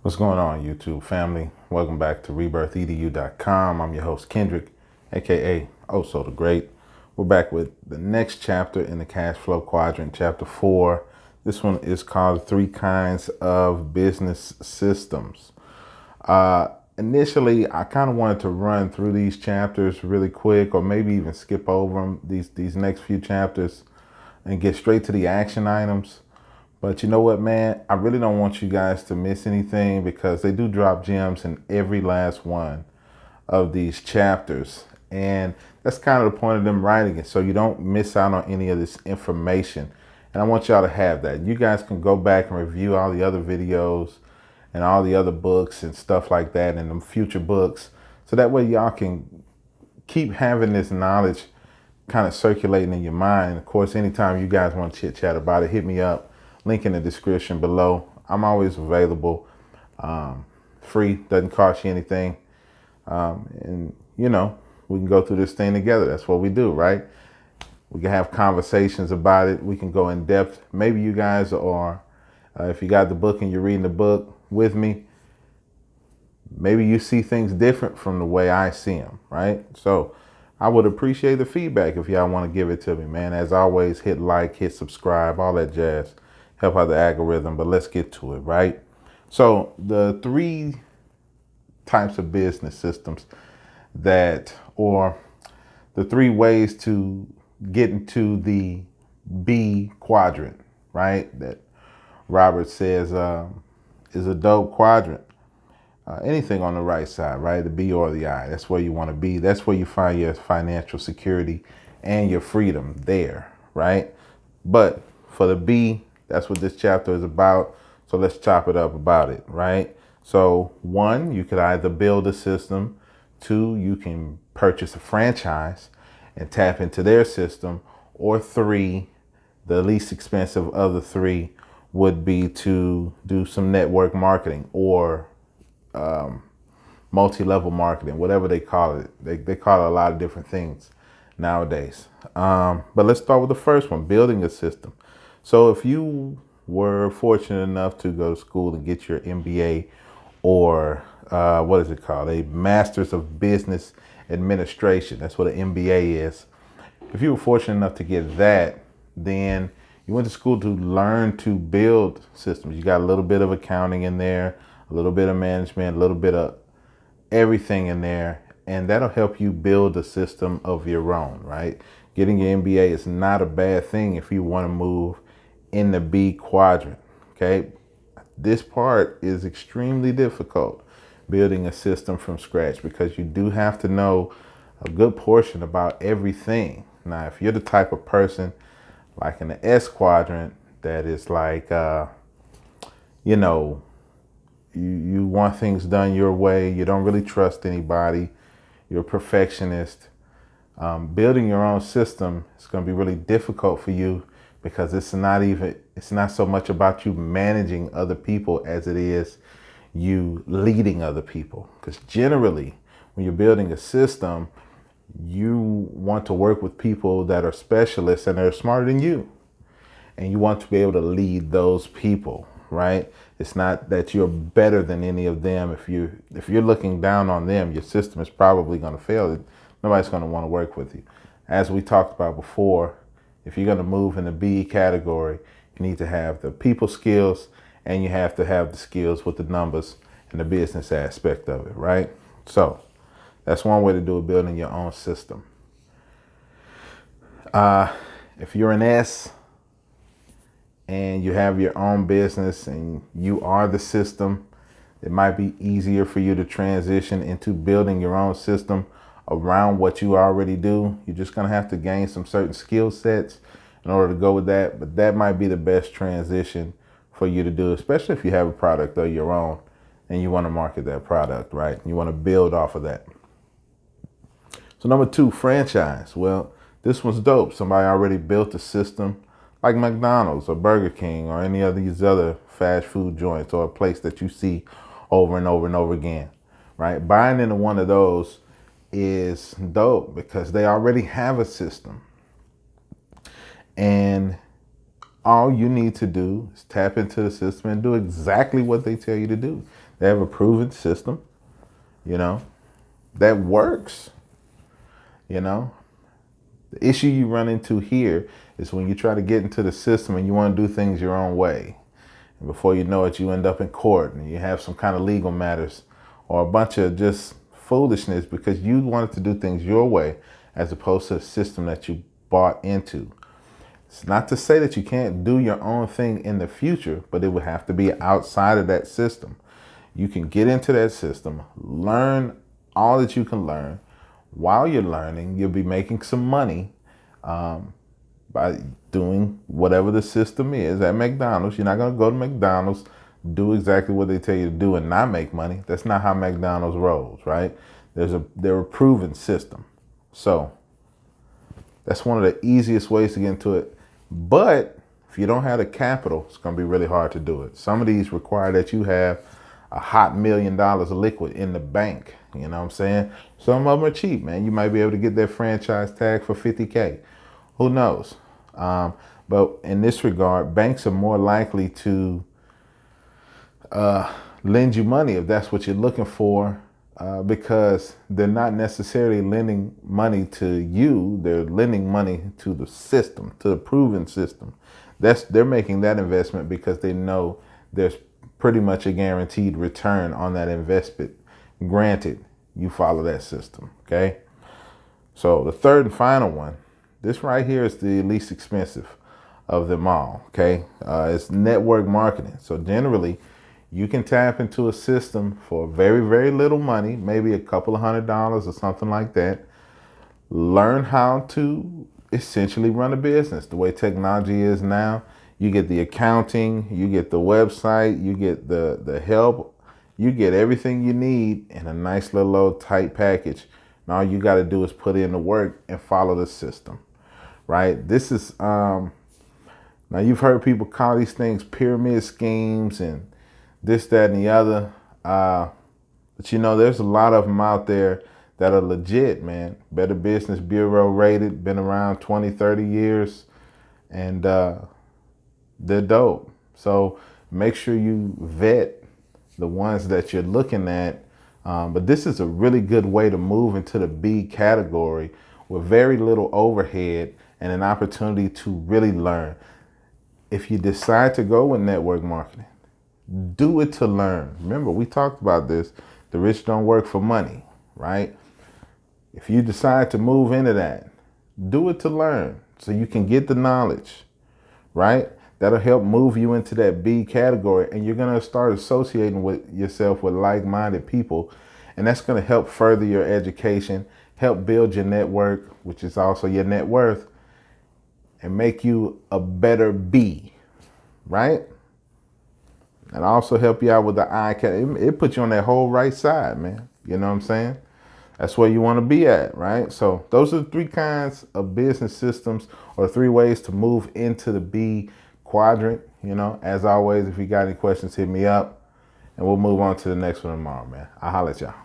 What's going on, YouTube family? Welcome back to rebirthedu.com. I'm your host, Kendrick, aka Oh So the Great. We're back with the next chapter in the Cashflow Quadrant, chapter 4. This one is called 3 Kinds of Business Systems. Initially, I kind of wanted to run through these chapters really quick, or maybe even skip over them, these next few chapters, and get straight to the action items. But you know what, man? I really don't want you guys to miss anything because they do drop gems in every last one of these chapters. And that's kind of the point of them writing it, so you don't miss out on any of this information. And I want y'all to have that. You guys can go back and review all the other videos and all the other books and stuff like that and the future books. So that way y'all can keep having this knowledge kind of circulating in your mind. And of course, anytime you guys want to chit chat about it, hit me up. Link in the description below. I'm always available. Free, doesn't cost you anything. And you know, we can go through this thing together. That's what we do, right? We can have conversations about it. We can go in depth. Maybe you guys are, if you got the book and you're reading the book with me, maybe you see things different from the way I see them, right? So I would appreciate the feedback if y'all want to give it to me, man. As always, hit like, hit subscribe, all that jazz. Help out the algorithm, but let's get to it, right? So the 3 types of business systems or the 3 ways to get into the B quadrant, right? That Robert says is a dope quadrant. Anything on the right side, right? The B or the I. That's where you want to be. That's where you find your financial security and your freedom there, right? But for the B, that's what this chapter is about. So let's chop it up about it, right? So 1, you could either build a system. 2, you can purchase a franchise and tap into their system. Or 3, the least expensive of the 3 would be to do some network marketing or multi-level marketing, whatever they call it. They call it a lot of different things nowadays. But let's start with the first one, building a system. So if you were fortunate enough to go to school and get your MBA or what is it called? A Master's of Business Administration. That's what an MBA is. If you were fortunate enough to get that, then you went to school to learn to build systems. You got a little bit of accounting in there, a little bit of management, a little bit of everything in there, and that'll help you build a system of your own, right? Getting your MBA is not a bad thing if you want to move in the B quadrant, okay? This part is extremely difficult, building a system from scratch, because you do have to know a good portion about everything. Now, if you're the type of person like in the S quadrant that is like, you know, you want things done your way, you don't really trust anybody, you're a perfectionist, building your own system is going to be really difficult for you, because it's not so much about you managing other people as it is you leading other people. Because generally, when you're building a system, you want to work with people that are specialists and they're smarter than you. And you want to be able to lead those people, right? It's not that you're better than any of them. If you're looking down on them, your system is probably going to fail. Nobody's going to want to work with you. As we talked about before, if you're going to move in the B category, you need to have the people skills and you have to have the skills with the numbers and the business aspect of it, right? So that's one way to do it, building your own system. If you're an S and you have your own business and you are the system, it might be easier for you to transition into building your own system around what you already do. You're just going to have to gain some certain skill sets in order to go with that. But that might be the best transition for you to do, especially if you have a product of your own and you want to market that product, right? You want to build off of that. So number 2, franchise. Well, this one's dope. Somebody already built a system like McDonald's or Burger King or any of these other fast food joints, or a place that you see over and over and over again, right? Buying into one of those is dope because they already have a system. And all you need to do is tap into the system and do exactly what they tell you to do. They have a proven system, you know, that works. You know, the issue you run into here is when you try to get into the system and you want to do things your own way. And before you know it, you end up in court and you have some kind of legal matters or a bunch of just foolishness because you wanted to do things your way as opposed to a system that you bought into. It's not to say that you can't do your own thing in the future, but it would have to be outside of that system. You can get into that system, learn all that you can learn. While you're learning, you'll be making some money by doing whatever the system is. At McDonald's, you're not going to go to McDonald's, do exactly what they tell you to do and not make money. That's not how McDonald's rolls, right? They're a proven system. So that's one of the easiest ways to get into it. But if you don't have the capital, it's going to be really hard to do it. Some of these require that you have a hot $1 million liquid in the bank. You know what I'm saying? Some of them are cheap, man. You might be able to get that franchise tag for $50K. Who knows? But in this regard, banks are more likely to lend you money if that's what you're looking for, because they're not necessarily lending money to you. They're lending money to the system, to the proven system. They're making that investment because they know there's pretty much a guaranteed return on that investment. Granted, you follow that system, okay? So the third and final one, this right here is the least expensive of them all, okay? It's network marketing. So generally, you can tap into a system for very, very little money, maybe a couple of $100 or something like that. Learn how to essentially run a business. The way technology is now, you get the accounting, you get the website, you get the help, you get everything you need in a nice little old tight package. And all you got to do is put in the work and follow the system, right? This is, now you've heard people call these things pyramid schemes and this, that, and the other. But you know, there's a lot of them out there that are legit, man. Better Business Bureau rated, been around 20, 30 years, and they're dope. So make sure you vet the ones that you're looking at. But this is a really good way to move into the B category with very little overhead and an opportunity to really learn. If you decide to go with network marketing, do it to learn. Remember, we talked about this. The rich don't work for money, right? If you decide to move into that, do it to learn so you can get the knowledge, right? That'll help move you into that B category, and you're going to start associating with yourself with like-minded people, and that's going to help further your education, help build your network, which is also your net worth, and make you a better B, right? And also help you out with the I category. It puts you on that whole right side, man. You know what I'm saying? That's where you want to be at, right? So those are the three kinds of business systems, or 3 ways to move into the B quadrant. You know, as always, if you got any questions, hit me up and we'll move on to the next one tomorrow, man. I'll holler at y'all.